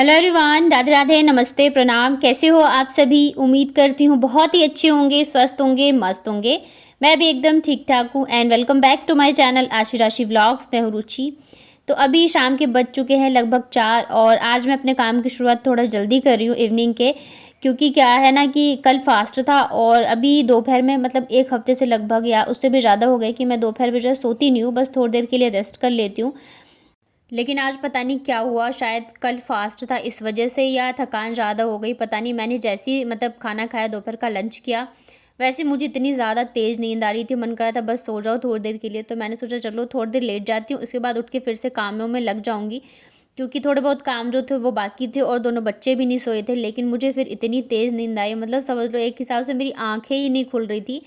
Hello everyone, Radhe Radhe, नमस्ते, प्रणाम। कैसे हो आप सभी? उम्मीद करती हूँ बहुत ही अच्छे होंगे, स्वस्थ होंगे, मस्त होंगे। मैं भी एकदम ठीक ठाक हूँ। And welcome back to my channel Aashi Rashi vlogs. मैं हूँ रुचि। तो अभी शाम के बज चुके हैं लगभग 4 और आज मैं अपने काम की शुरुआत थोड़ा जल्दी कर रही हूँ इवनिंग के, क्योंकि क्या है ना कि कल फास्ट था और अभी दोपहर में मतलब 1 हफ्ते से लगभग या उससे भी ज़्यादा हो गए कि मैं दोपहर में जो है सोती नहीं हूँ, बस थोड़ी देर के लिए रेस्ट कर लेती हूँ। लेकिन आज पता नहीं क्या हुआ, शायद कल फास्ट था इस वजह से या थकान ज़्यादा हो गई, पता नहीं। मैंने जैसे ही मतलब खाना खाया, दोपहर का लंच किया, वैसे मुझे इतनी ज़्यादा तेज़ नींद आ रही थी, मन कर रहा था बस सो जाओ थोड़ी देर के लिए। तो मैंने सोचा चलो थोड़ी देर लेट जाती हूँ, उसके बाद उठ के फिर से कामों में लग जाऊँगी, क्योंकि थोड़े बहुत काम जो थे वो बाकी थे और दोनों बच्चे भी नहीं सोए थे। लेकिन मुझे फिर इतनी तेज़ नींद आई, मतलब समझ लो एक हिसाब से मेरी आँखें ही नहीं खुल रही थी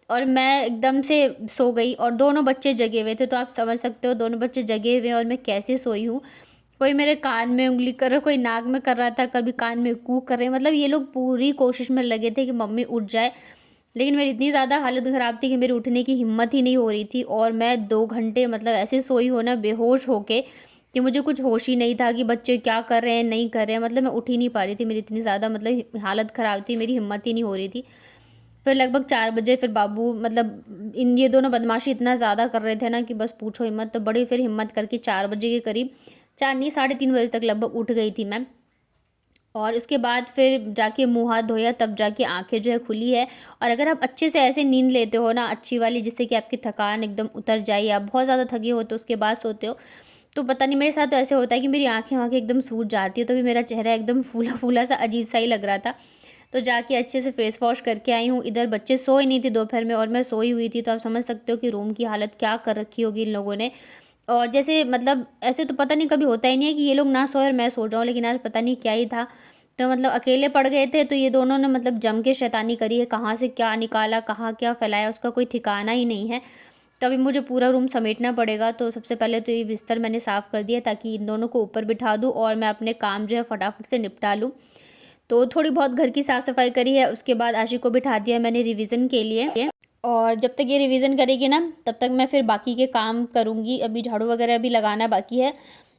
और मैं एकदम से सो गई और दोनों बच्चे जगे हुए थे। तो आप समझ सकते हो दोनों बच्चे जगे हुए हैं और मैं कैसे सोई हूँ। कोई मेरे कान में उँगली कर रहा, कोई नाक में कर रहा था, कभी कान में कू कर रहे हैं। मतलब ये लोग पूरी कोशिश में लगे थे कि मम्मी उठ जाए। लेकिन मेरी इतनी ज़्यादा हालत ख़राब थी कि मेरे उठने की हिम्मत ही नहीं हो रही थी और मैं 2 घंटे मतलब ऐसे सोई हूँ ना बेहोश होके कि मुझे कुछ होश ही नहीं था कि बच्चे क्या कर रहे हैं, नहीं कर रहे हैं। मतलब मैं उठ ही नहीं पा रही थी, मेरी इतनी ज़्यादा मतलब हालत ख़राब थी, मेरी हिम्मत ही नहीं हो रही थी। फिर लगभग 4 बजे फिर बाबू मतलब इन ये दोनों बदमाशी इतना ज़्यादा कर रहे थे ना कि बस पूछो ही मत। तो बड़ी फिर हिम्मत करके 4 बजे के करीब, 4 नहीं 3:30 बजे तक लगभग उठ गई थी मैं। और उसके बाद फिर जाके मुँह हाथ धोया, तब जाके आँखें जो है खुली है। और अगर आप अच्छे से ऐसे नींद लेते हो ना अच्छी वाली, जिससे कि आपकी थकान एकदम उतर जाए या बहुत ज़्यादा थके हो तो उसके बाद सोते हो, तो पता नहीं मेरे साथ तो ऐसे होता है कि मेरी आँखें-वाँखें एकदम सूज जाती है, तो भी मेरा चेहरा एकदम फूला-फूला सा अजीब-सा ही लग रहा था। तो जाके अच्छे से फेस वॉश करके आई हूँ। इधर बच्चे सोए नहीं थे दोपहर में और मैं सोई हुई थी, तो आप समझ सकते हो कि रूम की हालत क्या कर रखी होगी इन लोगों ने। और जैसे मतलब ऐसे तो पता नहीं कभी होता ही नहीं है कि ये लोग ना सोए और मैं सो जाऊँ, लेकिन आज पता नहीं क्या ही था। तो मतलब अकेले पड़ गए थे, तो ये दोनों ने मतलब जम के शैतानी करी है, कहाँ से क्या निकाला, कहाँ क्या फैलाया, उसका कोई ठिकाना ही नहीं है। तो अभी मुझे पूरा रूम समेटना पड़ेगा। तो सबसे पहले तो ये बिस्तर मैंने साफ़ कर दिया ताकि इन दोनों को ऊपर बिठा दूँ और मैं अपने काम जो है फटाफट से निपटा लूँ। तो थोड़ी बहुत घर की साफ़-सफ़ाई करी है, उसके बाद आशी को बिठा दिया मैंने रिवीज़न के लिए। और जब तक ये रिवीज़न करेगी ना, तब तक मैं फिर बाकी के काम करूँगी। अभी झाड़ू वगैरह भी लगाना बाकी है।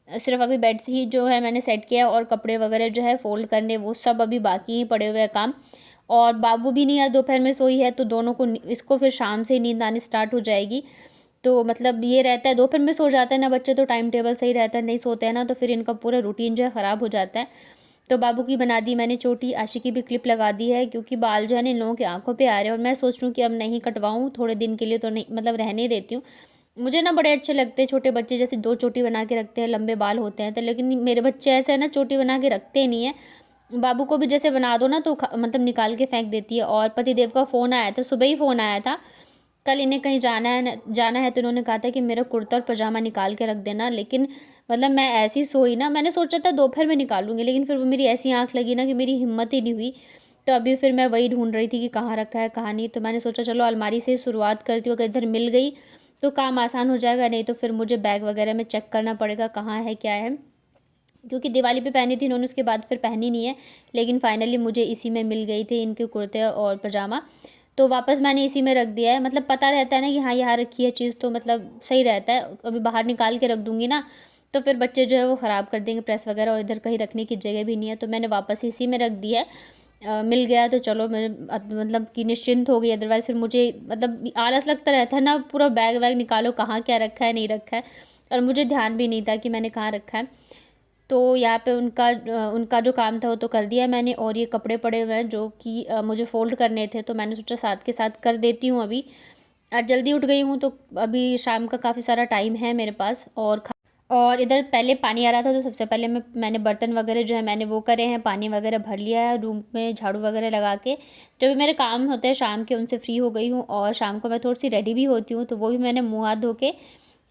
सिर्फ़ अभी बेड्स ही जो है मैंने सेट किया और कपड़े वगैरह जो है फ़ोल्ड करने, वो सब अभी बाकी ही पड़े हुए हैं काम। और बाबू भी नहीं आज दोपहर में सोई है, तो दोनों को इसको फिर शाम से नींद आनी स्टार्ट हो जाएगी। तो मतलब ये रहता है, दोपहर में सो जाते हैं ना बच्चे तो टाइम टेबल सही रहता है, नहीं सोते हैं ना तो फिर इनका पूरा रूटीन जो है ख़राब हो जाता है। तो बाबू की बना दी मैंने चोटी, आशी की भी क्लिप लगा दी है, क्योंकि बाल जो है ना इन लोगों की आँखों पे आ रहे हैं और मैं सोच रही हूँ कि अब नहीं कटवाऊँ, थोड़े दिन के लिए तो नहीं मतलब रहने ही देती हूँ। मुझे ना बड़े अच्छे लगते हैं छोटे बच्चे, जैसे 2 चोटी बना के रखते हैं, लंबे बाल होते हैं तो, लेकिन मेरे बच्चे ऐसे हैं ना चोटी बना के रखते ही नहीं है। बाबू को भी जैसे बना दो ना तो मतलब निकाल के फेंक देती है। और पतिदेव का फ़ोन आया था, सुबह ही फ़ोन आया था। कल इन्हें कहीं जाना है तो इन्होंने कहा था कि मेरा कुर्ता और पजामा निकाल के रख देना। लेकिन मतलब मैं ऐसी सोई ना, मैंने सोचा था दोपहर में निकालूंगी, लेकिन फिर वो मेरी ऐसी आंख लगी ना कि मेरी हिम्मत ही नहीं हुई। तो अभी फिर मैं वही ढूंढ रही थी कि कहाँ रखा है कहाँ नहीं। तो मैंने सोचा चलो अलमारी से शुरुआत करती हूँ, अगर इधर मिल गई तो काम आसान हो जाएगा, नहीं तो फिर मुझे बैग वगैरह में चेक करना पड़ेगा कहाँ है क्या है। क्योंकि दिवाली पे पहनी थी इन्होंने, उसके बाद फिर पहनी नहीं है। लेकिन फाइनली मुझे इसी में मिल गई थी इनके कुर्ते और पजामा, तो वापस मैंने इसी में रख दिया है। मतलब पता रहता है ना कि हाँ यहाँ रखी है चीज़, तो मतलब सही रहता है। अभी बाहर निकाल के रख दूँगी ना तो फिर बच्चे जो है वो ख़राब कर देंगे प्रेस वगैरह, और इधर कहीं रखने की जगह भी नहीं है, तो मैंने वापस इसी में रख दिया है। मिल गया तो चलो मैं मतलब कि निश्चिंत हो गई। अदरवाइज़ फिर मुझे मतलब आलस लगता रहता है ना, पूरा बैग वैग निकालो कहाँ क्या रखा है नहीं रखा है, और मुझे ध्यान भी नहीं था कि मैंने कहाँ रखा है। तो यहाँ पे उनका जो काम था वो तो कर दिया मैंने, और ये कपड़े पड़े हुए हैं जो कि मुझे फ़ोल्ड करने थे, तो मैंने सोचा साथ के साथ कर देती हूँ अभी। आज जल्दी उठ गई हूँ तो अभी शाम का काफ़ी सारा टाइम है मेरे पास। और इधर पहले पानी आ रहा था तो सबसे पहले मैंने बर्तन वगैरह जो है मैंने वो करे हैं, पानी वगैरह भर लिया है, रूम में झाड़ू वगैरह लगा के जो भी मेरे काम होते हैं शाम के उनसे फ्री हो गई हूँ। और शाम को मैं थोड़ी सी रेडी भी होती हूँ, तो वो भी मैंने मुँह हाथ धो के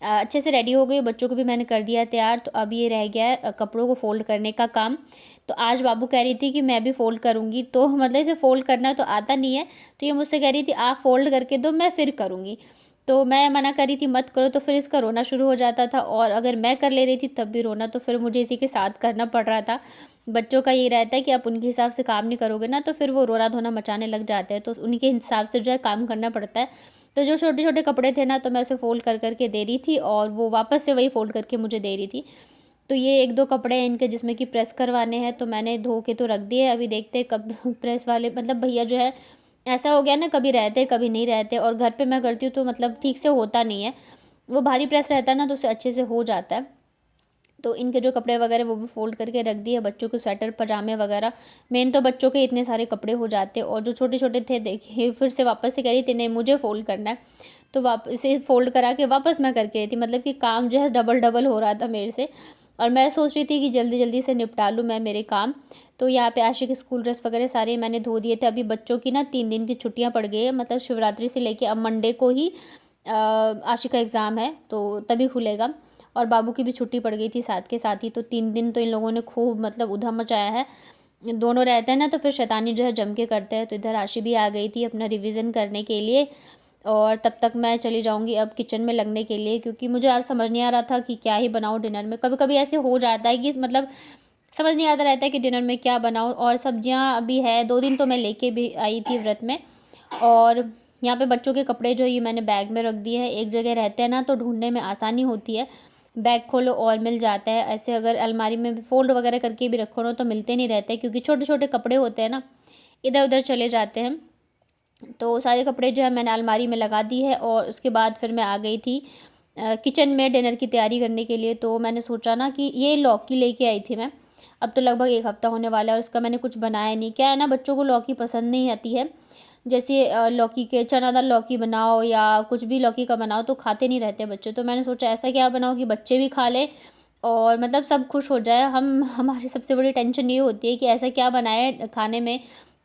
अच्छे से रेडी हो गई। बच्चों को भी मैंने कर दिया है तैयार। तो अब ये रह गया है कपड़ों को फ़ोल्ड करने का काम। तो आज बाबू कह रही थी कि मैं भी फ़ोल्ड करूँगी, तो मतलब इसे फ़ोल्ड करना तो आता नहीं है, तो ये मुझसे कह रही थी आप फ़ोल्ड करके दो मैं फिर करूँगी। तो मैं मना कर रही थी मत करो, तो फिर इसका रोना शुरू हो जाता था, और अगर मैं कर ले रही थी तब भी रोना, तो फिर मुझे इसी के साथ करना पड़ रहा था। बच्चों का ये रहता है कि आप उनके हिसाब से काम नहीं करोगे ना तो फिर वो रोना-धोना मचाने लग जाते हैं, तो उन्हीं के हिसाब से जो है काम करना पड़ता है। तो जो छोटे-छोटे कपड़े थे ना तो मैं उसे फ़ोल्ड कर कर के दे रही थी और वो वापस से वही फ़ोल्ड करके मुझे दे रही थी। तो ये 1-2 कपड़े हैं इनके जिसमें कि प्रेस करवाने हैं, तो मैंने धो के तो रख दिए। अभी देखते हैं कब प्रेस वाले मतलब भैया जो है, ऐसा हो गया ना, कभी रहते कभी नहीं रहते, और घर पे मैं करती हूँ तो मतलब ठीक से होता नहीं है। वो भारी प्रेस रहता है ना, तो उससे अच्छे से हो जाता है। तो इनके जो कपड़े वगैरह वो भी फ़ोल्ड करके रख दिए, बच्चों के स्वेटर पजामे वगैरह। मेन तो बच्चों के इतने सारे कपड़े हो जाते हैं, और जो छोटे-छोटे थे देखिए फिर से वापस से कह रही थी नहीं मुझे फ़ोल्ड करना है। तो इसे फ़ोल्ड करा के वापस मैं करके आई थी, मतलब कि काम जो है डबल-डबल हो रहा था मेरे से। और मैं सोच रही थी कि जल्दी-जल्दी से निपटा लूँ मैं मेरे काम। तो यहाँ पे आशी के स्कूल ड्रेस वगैरह सारे मैंने धो दिए थे। अभी बच्चों की ना 3 दिन की छुट्टियाँ पड़ गई है, मतलब शिवरात्रि से लेके अब मंडे को ही आशी का एग्ज़ाम है, तो तभी खुलेगा। और बाबू की भी छुट्टी पड़ गई थी साथ के साथ ही, तो 3 दिन तो इन लोगों ने खूब मतलब उधम मचाया है। दोनों रहते हैं ना, तो फिर शैतानी जो है जम के करते हैं। तो इधर आशी भी आ गई थी अपना रिवीजन करने के लिए, और तब तक मैं चली जाऊंगी अब किचन में लगने के लिए, क्योंकि मुझे आज समझ नहीं आ रहा था कि क्या ही बनाऊँ डिनर में। कभी कभी ऐसे हो जाता है कि मतलब समझ नहीं आता रहता है कि डिनर में क्या बनाऊँ। और सब्जियां अभी है, 2 दिन तो मैं लेके भी आई थी व्रत में। और यहाँ पे बच्चों के कपड़े जो ये मैंने बैग में रख दिए हैं, एक जगह रहते हैं ना तो ढूंढने में आसानी होती है। बैग खोलो और मिल जाता है। ऐसे अगर अलमारी में भी फोल्ड वगैरह करके भी रखो ना तो मिलते नहीं रहते, क्योंकि छोटे छोटे कपड़े होते हैं ना, इधर उधर चले जाते हैं। तो सारे कपड़े जो है मैंने अलमारी में लगा दी है, और उसके बाद फिर मैं आ गई थी किचन में डिनर की तैयारी करने के लिए। तो मैंने सोचा ना कि ये लौकी लेके आई थी मैं, अब तो लगभग 1 हफ़्ता होने वाला है और उसका मैंने कुछ बनाया नहीं। क्या है ना, बच्चों को लौकी पसंद नहीं आती है। जैसे लौकी के चना दाल लौकी बनाओ या कुछ भी लौकी का बनाओ तो खाते नहीं रहते बच्चे। तो मैंने सोचा ऐसा क्या बनाओ कि बच्चे भी खा लें और मतलब सब खुश हो जाए। हमारी सबसे बड़ी टेंशन ये होती है कि ऐसा क्या बनाए खाने में,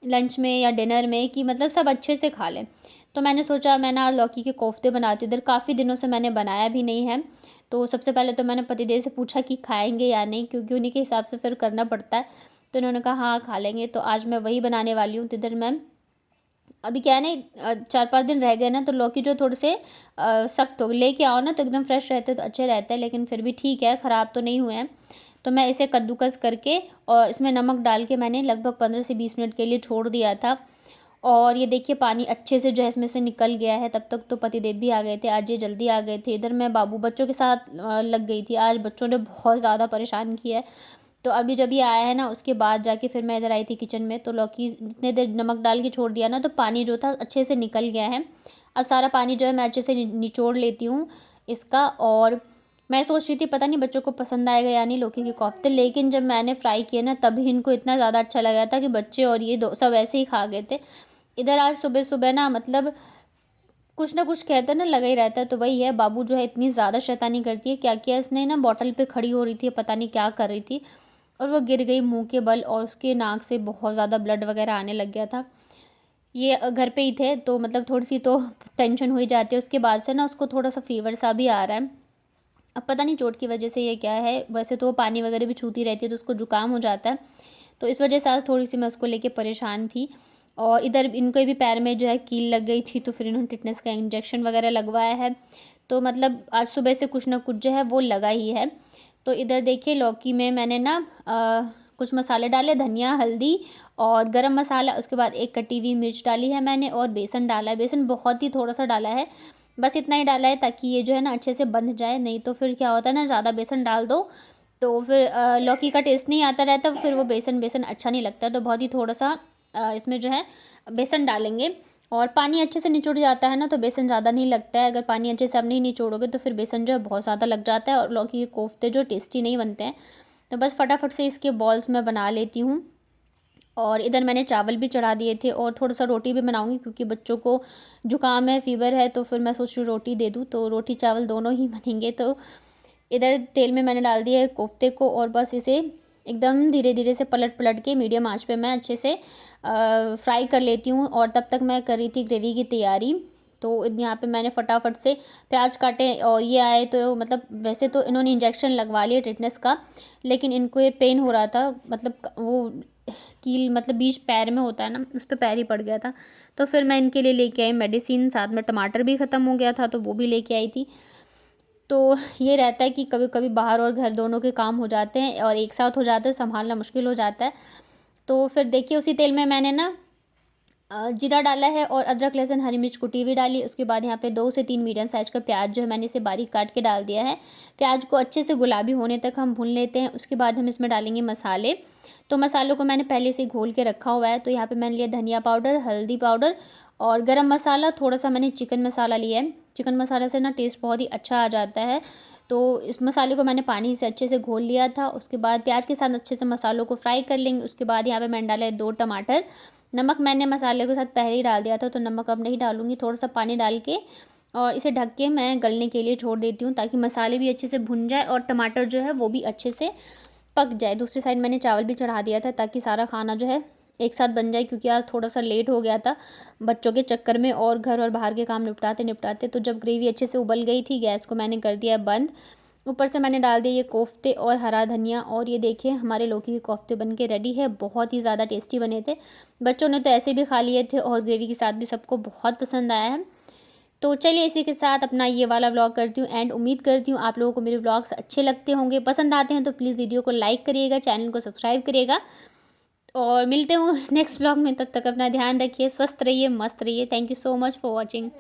लंच में या डिनर में, कि मतलब सब अच्छे से खा लें। तो मैंने सोचा मैं ना लौकी के कोफ्ते बनाती हूँ। इधर काफ़ी दिनों से मैंने बनाया भी नहीं है। तो सबसे पहले तो मैंने पतिदेव से पूछा कि खाएंगे या नहीं, क्योंकि उन्हीं के हिसाब से फिर करना पड़ता है। तो उन्होंने कहा हाँ खा लेंगे। तो आज मैं वही बनाने वाली हूँ। तो इधर मैं अभी क्या है ना, 4-5 दिन रह गए ना, तो लौकी जो थोड़े से सख्त हो लेके आओ ना तो एकदम फ्रेश रहते तो अच्छे रहते हैं, लेकिन फिर भी ठीक है, ख़राब तो नहीं हुए हैं। तो मैं इसे कद्दूकस करके और इसमें नमक डाल के मैंने लगभग 15 से 20 मिनट के लिए छोड़ दिया था। और ये देखिए पानी अच्छे से जो है इसमें से निकल गया है। तब तक तो पतिदेव भी आ गए थे, आज ये जल्दी आ गए थे। इधर मैं बाबू बच्चों के साथ लग गई थी। आज बच्चों ने बहुत ज़्यादा परेशान किया है। तो अभी जब ये आया है ना उसके बाद जाके फिर मैं इधर आई थी किचन में। तो लौकी इतने देर नमक डाल के छोड़ दिया ना तो पानी जो था अच्छे से निकल गया है। अब सारा पानी जो है मैं अच्छे से निचोड़ लेती हूँ इसका। और मैं सोच रही थी पता नहीं बच्चों को पसंद आएगा या नहीं लौकी के कोफ्ते, लेकिन जब मैंने फ्राई किए ना तभी इनको इतना ज़्यादा अच्छा लगा था कि बच्चे और ये दो सब ऐसे ही खा गए थे। इधर आज सुबह सुबह ना मतलब कुछ ना कुछ कहते हैं ना लगा ही रहता है। तो वही है, बाबू जो है इतनी ज़्यादा शैतानी करती है। क्या किया इसने ना, बॉटल पे खड़ी हो रही थी, पता नहीं क्या कर रही थी, और वो गिर गई मुंह के बल और उसके नाक से बहुत ज़्यादा ब्लड वगैरह आने लग गया था। ये घर पे ही थे तो मतलब थोड़ी सी तो टेंशन हो ही जाती है। उसके बाद से ना उसको थोड़ा सा फीवर सा भी आ रहा है। अब पता नहीं चोट की वजह से ये क्या है, वैसे तो वो पानी वगैरह भी छूती रहती है तो उसको जुकाम हो जाता है। तो इस वजह से आज थोड़ी सी मैं उसको लेके परेशान थी। और इधर इनको भी पैर में जो है कील लग गई थी, तो फिर इन्होंने टिटनेस का इंजेक्शन वगैरह लगवाया है। तो मतलब आज सुबह से कुछ ना कुछ जो है वो लगा ही है। तो इधर देखिए लौकी में मैंने ना कुछ मसाले डाले, धनिया हल्दी और गरम मसाला, उसके बाद एक कटी हुई मिर्च डाली है मैंने और बेसन डाला है। बेसन बहुत ही थोड़ा सा डाला है, बस इतना ही डाला है ताकि ये जो है ना अच्छे से बंध जाए। नहीं तो फिर क्या होता है ना, ज़्यादा बेसन डाल दो तो फिर लौकी का टेस्ट नहीं आता रहता, फिर वो बेसन बेसन अच्छा नहीं लगता। तो बहुत ही थोड़ा सा इसमें जो है बेसन डालेंगे। और पानी अच्छे से निचुड़ जाता है ना तो बेसन ज़्यादा नहीं लगता है। अगर पानी अच्छे से आप नहीं निचोड़ोगे तो फिर बेसन जो है बहुत ज़्यादा लग जाता है और लौकी के कोफ्ते जो टेस्टी नहीं बनते हैं। तो बस फटाफट से इसके बॉल्स मैं बना लेती हूँ। और इधर मैंने चावल भी चढ़ा दिए थे और थोड़ा सा रोटी भी बनाऊंगी, क्योंकि बच्चों को जुकाम है, फीवर है, तो फिर मैं सोच रही हूँ रोटी दे दूँ, तो रोटी चावल दोनों ही बनेंगे। तो इधर तेल में मैंने डाल दिया है कोफ्ते को और बस इसे एकदम धीरे धीरे से पलट पलट के मीडियम आंच पे मैं अच्छे से फ्राई कर लेती हूँ। और तब तक मैं कर रही थी ग्रेवी की तैयारी। तो यहाँ पे मैंने फटाफट से प्याज काटे और ये आए तो मतलब वैसे तो इन्होंने इंजेक्शन लगवा लिया टिटनेस का, लेकिन इनको ये पेन हो रहा था, मतलब वो कील मतलब बीच पैर में होता है ना, उस पर पैर ही पड़ गया था। तो फिर मैं इनके लिए लेके आई मेडिसिन, साथ में टमाटर भी ख़त्म हो गया था तो वो भी लेके आई थी। तो ये रहता है कि कभी कभी बाहर और घर दोनों के काम हो जाते हैं और एक साथ हो जाते हैं, संभालना मुश्किल हो जाता है। तो फिर देखिए उसी तेल में मैंने ना जीरा डाला है और अदरक लहसुन हरी मिर्च कुटी हुई डाली। उसके बाद यहाँ पे 2 से 3 मीडियम साइज़ का प्याज जो है मैंने इसे बारीक काट के डाल दिया है। प्याज को अच्छे से गुलाबी होने तक हम भून लेते हैं। उसके बाद हम इसमें डालेंगे मसाले। तो मसालों को मैंने पहले से घोल के रखा हुआ है। तो यहाँ पे मैंने लिया धनिया पाउडर, हल्दी पाउडर और गरम मसाला, थोड़ा सा मैंने चिकन मसाला लिया है। चिकन मसाला से ना टेस्ट बहुत ही अच्छा आ जाता है। तो इस मसाले को मैंने पानी से अच्छे से घोल लिया था। उसके बाद प्याज के साथ अच्छे से मसालों को फ्राई कर लेंगे। उसके बाद यहाँ पे मैंने डाला है 2 टमाटर। नमक मैंने मसाले के साथ पहले ही डाल दिया था, तो नमक अब नहीं डालूँगी। थोड़ा सा पानी डाल के और इसे ढक के मैं गलने के लिए छोड़ देती हूँ, ताकि मसाले भी अच्छे से भुन जाए और टमाटर जो है वो भी अच्छे से पक जाए। दूसरी साइड मैंने चावल भी चढ़ा दिया था, ताकि सारा खाना जो है एक साथ बन जाए, क्योंकि आज थोड़ा सा लेट हो गया था बच्चों के चक्कर में और घर और बाहर के काम निपटाते निपटाते। तो जब ग्रेवी अच्छे से उबल गई थी, गैस को मैंने कर दिया बंद। ऊपर से मैंने डाल दिए ये कोफ्ते और हरा धनिया, और ये देखिए हमारे लौकी के कोफ्ते बन के रेडी है। बहुत ही ज़्यादा टेस्टी बने थे। बच्चों ने तो ऐसे भी खा लिए थे और ग्रेवी के साथ भी सबको बहुत पसंद आया है। तो चलिए इसी के साथ अपना ये वाला व्लॉग करती हूँ एंड। उम्मीद करती हूँ आप लोगों को मेरे व्लॉग्स अच्छे लगते होंगे, पसंद आते हैं तो प्लीज़ वीडियो को लाइक करिएगा, चैनल को सब्सक्राइब करिएगा और मिलते हूँ नेक्स्ट व्लॉग में। तब तक अपना ध्यान रखिए, स्वस्थ रहिए, मस्त रहिए। Thank you so much for watching.